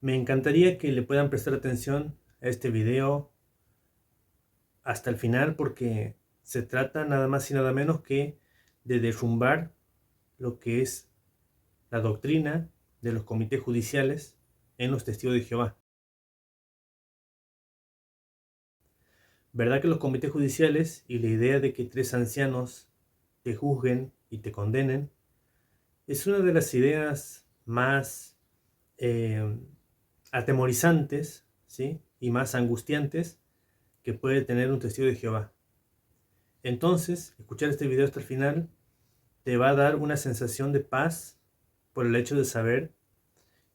Me encantaría que le puedan prestar atención a este video hasta el final porque se trata nada más y nada menos que de derrumbar lo que es la doctrina de los comités judiciales en los testigos de Jehová. ¿Verdad que los comités judiciales y la idea de que tres ancianos te juzguen y te condenen es una de las ideas más eh, atemorizantes, ¿sí? Y más angustiantes que puede tener un testigo de Jehová? Entonces, escuchar este video hasta el final te va a dar una sensación de paz por el hecho de saber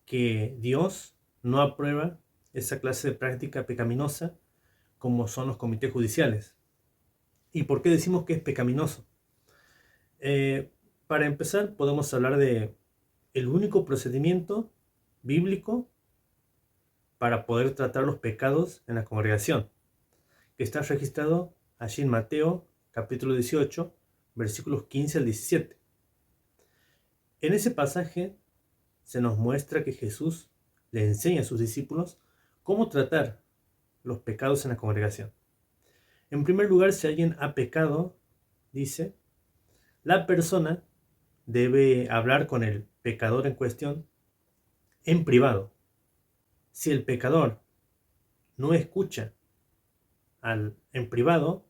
que Dios no aprueba esa clase de práctica pecaminosa como son los comités judiciales. ¿Y por qué decimos que es pecaminoso? Eh, para empezar, podemos hablar de el único procedimiento bíblico para poder tratar los pecados en la congregación, que está registrado allí en Mateo capítulo 18, versículos 15 al 17. En ese pasaje se nos muestra que Jesús le enseña a sus discípulos cómo tratar los pecados en la congregación. En primer lugar, si alguien ha pecado, dice, la persona debe hablar con el pecador en cuestión en privado. Si el pecador no escucha en privado,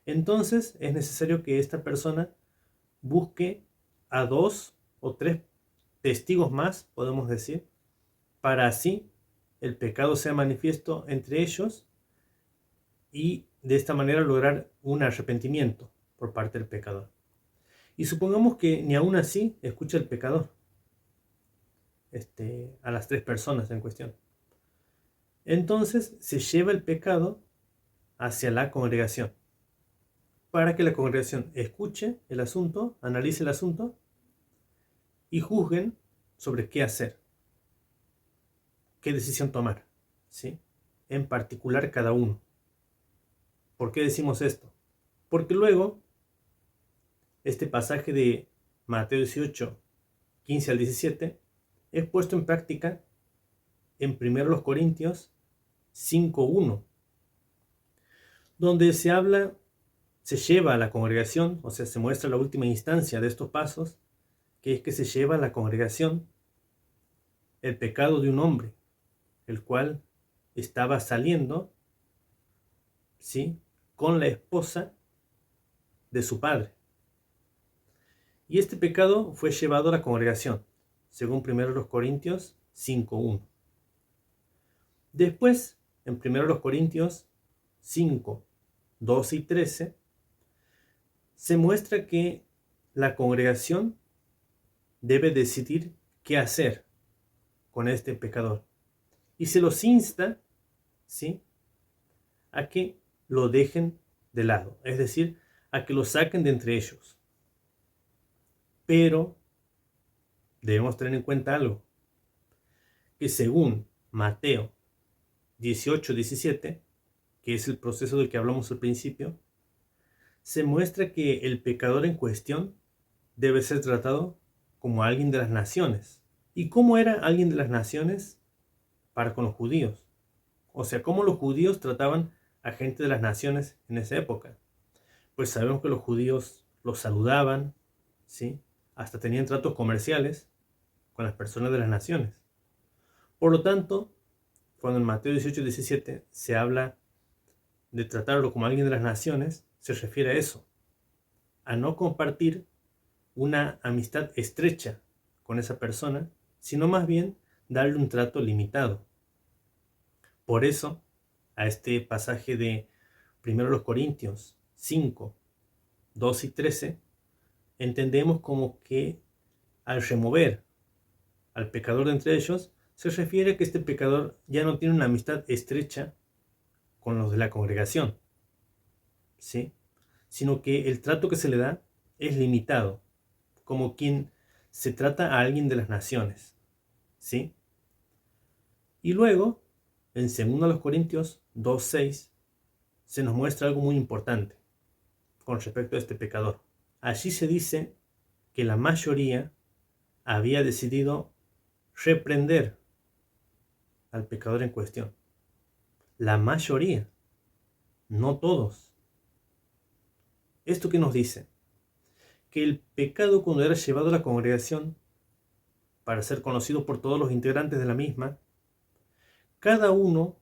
entonces es necesario que esta persona busque a dos o tres testigos más, podemos decir, para así el pecado sea manifiesto entre ellos y de esta manera lograr un arrepentimiento por parte del pecador. Y supongamos que ni aún así escucha el pecador a las tres personas en cuestión. Entonces se lleva el pecado hacia la congregación para que la congregación escuche el asunto, analice el asunto y juzguen sobre qué hacer, qué decisión tomar, ¿sí? En particular cada uno. ¿Por qué decimos esto? Porque luego este pasaje de Mateo 18, 15 al 17 es puesto en práctica en 1 Corintios 5:1, donde se lleva a la congregación, o sea, se muestra la última instancia de estos pasos, que es que se lleva a la congregación el pecado de un hombre, el cual estaba saliendo, ¿sí?, con la esposa de su padre. Y este pecado fue llevado a la congregación, según 1 Corintios 5:1. Después, en 1 Corintios 5, 12 y 13, se muestra que la congregación debe decidir qué hacer con este pecador. Y se los insta, ¿sí?, a que lo dejen de lado, es decir, a que lo saquen de entre ellos. Pero debemos tener en cuenta algo, que según Mateo 18-17, que es el proceso del que hablamos al principio, se muestra que el pecador en cuestión debe ser tratado como alguien de las naciones. ¿Y cómo era alguien de las naciones para con los judíos? O sea, ¿cómo los judíos trataban a gente de las naciones en esa época? Pues sabemos que los judíos los saludaban, ¿sí? Hasta tenían tratos comerciales con las personas de las naciones. Por lo tanto, cuando en Mateo 18-17 se habla de tratarlo como alguien de las naciones, se refiere a eso, a no compartir una amistad estrecha con esa persona, sino más bien darle un trato limitado. Por eso, a este pasaje de 1 Corintios 5, 12 y 13, entendemos como que al remover al pecador de entre ellos, se refiere a que este pecador ya no tiene una amistad estrecha con los de la congregación, ¿sí?, sino que el trato que se le da es limitado, como quien se trata a alguien de las naciones, ¿sí? Y luego, en 2 Corintios 2:6, se nos muestra algo muy importante con respecto a este pecador. Allí se dice que la mayoría había decidido reprender al pecador en cuestión. La mayoría, no todos. ¿Esto qué nos dice? Que el pecado, cuando era llevado a la congregación para ser conocido por todos los integrantes de la misma, cada uno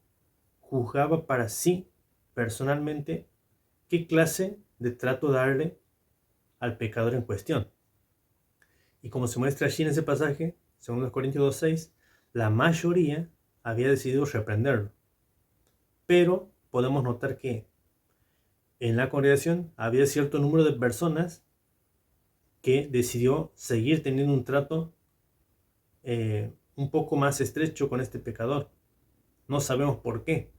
juzgaba para sí personalmente qué clase de trato darle al pecador en cuestión. Y como se muestra allí en ese pasaje, según Corintios 2:6, la mayoría había decidido reprenderlo. Pero podemos notar que en la congregación había cierto número de personas que decidió seguir teniendo un trato un poco más estrecho con este pecador. No sabemos por qué.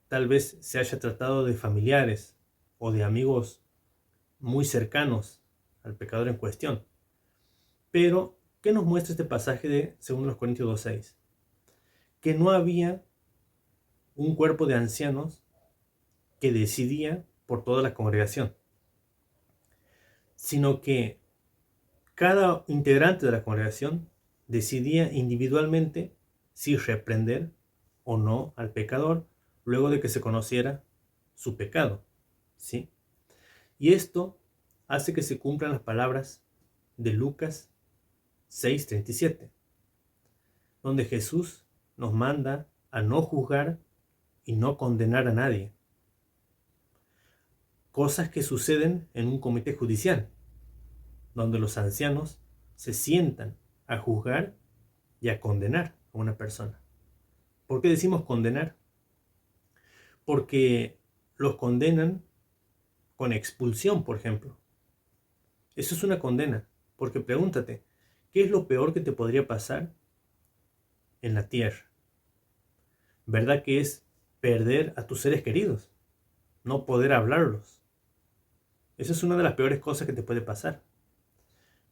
Tal vez se haya tratado de familiares o de amigos muy cercanos al pecador en cuestión. Pero, ¿qué nos muestra este pasaje de 2 Corintios 2:6? Que no había un cuerpo de ancianos que decidía por toda la congregación, sino que cada integrante de la congregación decidía individualmente si reprender o no al pecador luego de que se conociera su pecado, ¿sí? Y esto hace que se cumplan las palabras de Lucas 6:37, donde Jesús nos manda a no juzgar y no condenar a nadie. Cosas que suceden en un comité judicial, donde los ancianos se sientan a juzgar y a condenar a una persona. ¿Por qué decimos condenar? Porque los condenan con expulsión, por ejemplo. Eso es una condena, porque pregúntate, ¿qué es lo peor que te podría pasar en la tierra? ¿Verdad que es perder a tus seres queridos? No poder hablarlos. Esa es una de las peores cosas que te puede pasar.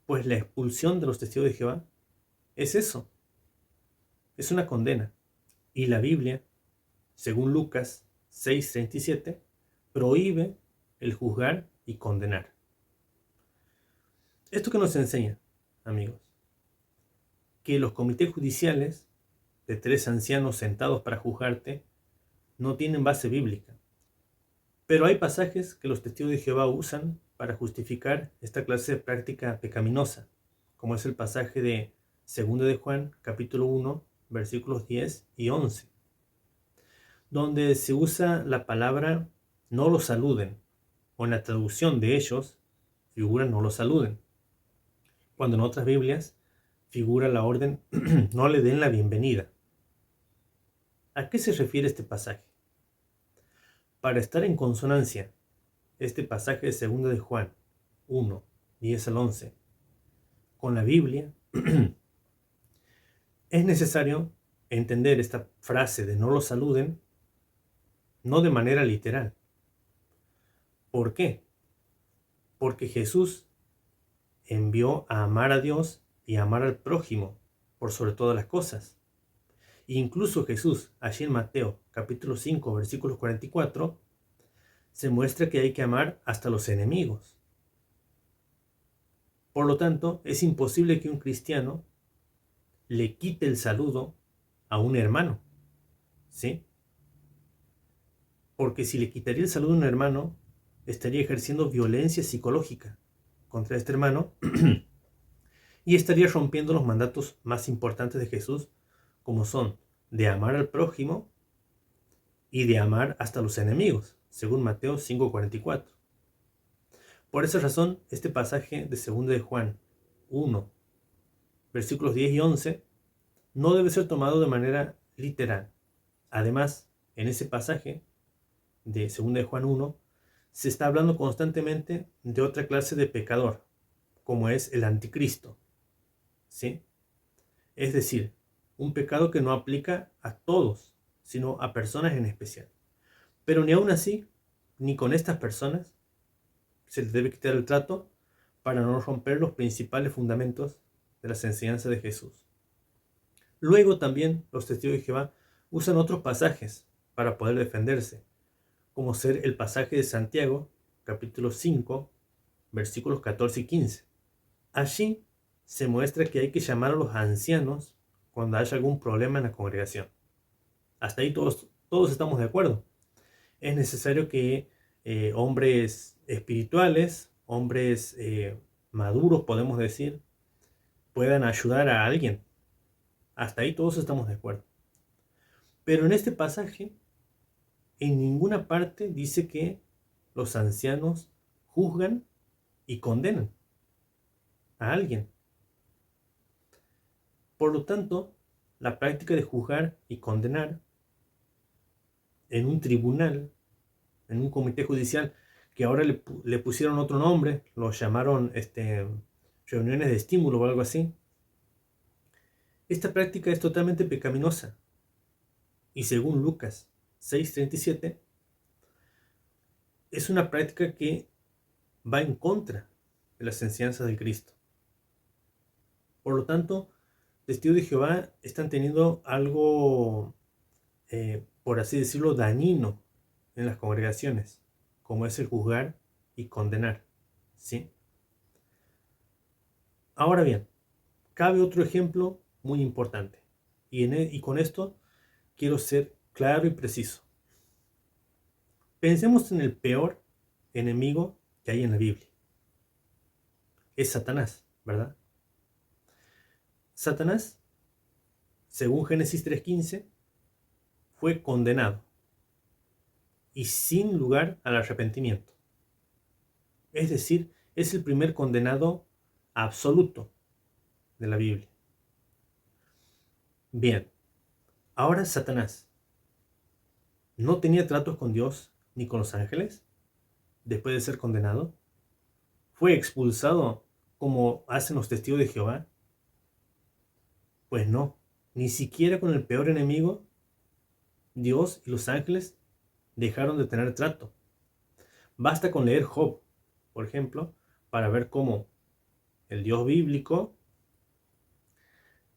Pues la expulsión de los testigos de Jehová es eso. Es una condena. Y la Biblia, según Lucas 6:37, prohíbe el juzgar y condenar. ¿Esto qué nos enseña, amigos? Que los comités judiciales de 3 ancianos sentados para juzgarte no tienen base bíblica. Pero hay pasajes que los testigos de Jehová usan para justificar esta clase de práctica pecaminosa, como es el pasaje de 2 de Juan, capítulo 1, versículos 10 y 11, donde se usa la palabra no lo saluden, o en la traducción de ellos figura no lo saluden, cuando en otras Biblias figura la orden no le den la bienvenida. ¿A qué se refiere este pasaje? Para estar en consonancia, este pasaje de 2 de Juan 1, 10 al 11, con la Biblia, es necesario entender esta frase de no lo saluden, no de manera literal. ¿Por qué? Porque Jesús envió a amar a Dios y a amar al prójimo por sobre todas las cosas. Incluso Jesús, allí en Mateo capítulo 5, versículo 44, se muestra que hay que amar hasta los enemigos. Por lo tanto, es imposible que un cristiano le quite el saludo a un hermano, ¿sí? Porque si le quitaría el saludo a un hermano, estaría ejerciendo violencia psicológica contra este hermano y estaría rompiendo los mandatos más importantes de Jesús, como son de amar al prójimo y de amar hasta los enemigos, según Mateo 5:44. Por esa razón, este pasaje de 2 de Juan 1, versículos 10 y 11, no debe ser tomado de manera literal. Además, en ese pasaje de 2 de Juan 1, se está hablando constantemente de otra clase de pecador, como es el anticristo, ¿sí? Es decir, un pecado que no aplica a todos, sino a personas en especial. Pero ni aún así, ni con estas personas, se les debe quitar el trato para no romper los principales fundamentos de las enseñanzas de Jesús. Luego también los testigos de Jehová usan otros pasajes para poder defenderse, como ser el pasaje de Santiago, capítulo 5, versículos 14 y 15. Allí se muestra que hay que llamar a los ancianos cuando haya algún problema en la congregación. Hasta ahí todos estamos de acuerdo. Es necesario que hombres espirituales, hombres maduros, podemos decir, puedan ayudar a alguien. Hasta ahí todos estamos de acuerdo. Pero en este pasaje, en ninguna parte dice que los ancianos juzgan y condenan a alguien. Por lo tanto, la práctica de juzgar y condenar en un tribunal, en un comité judicial, que ahora le pusieron otro nombre, lo llamaron reuniones de estímulo o algo así. Esta práctica es totalmente pecaminosa. Y según Lucas 6:37, es una práctica que va en contra de las enseñanzas de Cristo. Por lo tanto, testigos de Jehová están teniendo algo, por así decirlo, dañino en las congregaciones, como es el juzgar y condenar. ¿Sí? Ahora bien, cabe otro ejemplo muy importante. Y con esto quiero ser claro y preciso. Pensemos en el peor enemigo que hay en la Biblia. Es Satanás, ¿verdad? Satanás, según Génesis 3:15, fue condenado y sin lugar al arrepentimiento. Es decir, es el primer condenado absoluto de la Biblia. Bien, ahora Satanás no tenía tratos con Dios ni con los ángeles después de ser condenado. Fue expulsado como hacen los testigos de Jehová. Pues no, ni siquiera con el peor enemigo, Dios y los ángeles dejaron de tener trato. Basta con leer Job, por ejemplo, para ver cómo el Dios bíblico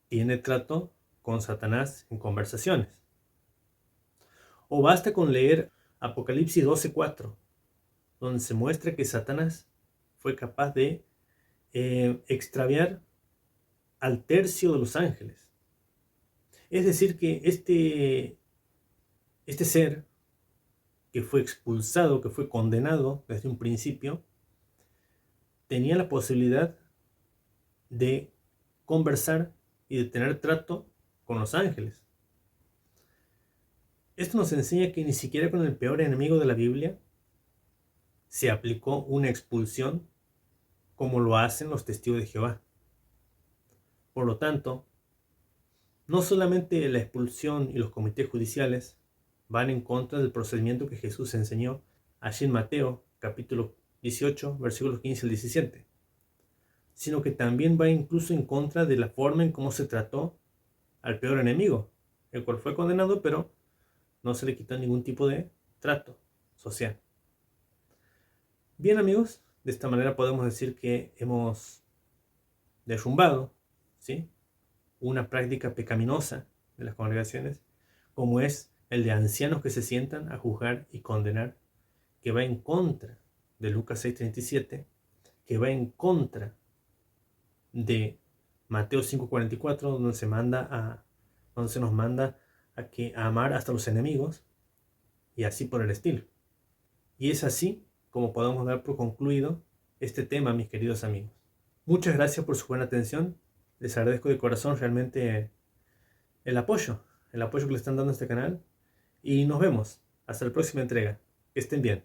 tiene trato con Satanás en conversaciones. O basta con leer Apocalipsis 12:4, donde se muestra que Satanás fue capaz de extraviar al tercio de los ángeles. Es decir, que este ser que fue expulsado, que fue condenado desde un principio, tenía la posibilidad de conversar y de tener trato con los ángeles. Esto nos enseña que ni siquiera con el peor enemigo de la Biblia se aplicó una expulsión como lo hacen los testigos de Jehová. Por lo tanto, no solamente la expulsión y los comités judiciales van en contra del procedimiento que Jesús enseñó allí en Mateo capítulo 18, versículos 15 al 17, sino que también va incluso en contra de la forma en cómo se trató al peor enemigo, el cual fue condenado, pero no se le quitó ningún tipo de trato social. Bien, amigos, de esta manera podemos decir que hemos derrumbado, ¿sí?, una práctica pecaminosa de las congregaciones, como es el de ancianos que se sientan a juzgar y condenar, que va en contra de Lucas 6:37, que va en contra de Mateo 5:44, donde se nos manda a amar hasta los enemigos, y así por el estilo. Y es así como podemos dar por concluido este tema, mis queridos amigos. Muchas gracias por su buena atención. Les agradezco de corazón realmente el apoyo que le están dando a este canal. Y nos vemos hasta la próxima entrega. Que estén bien.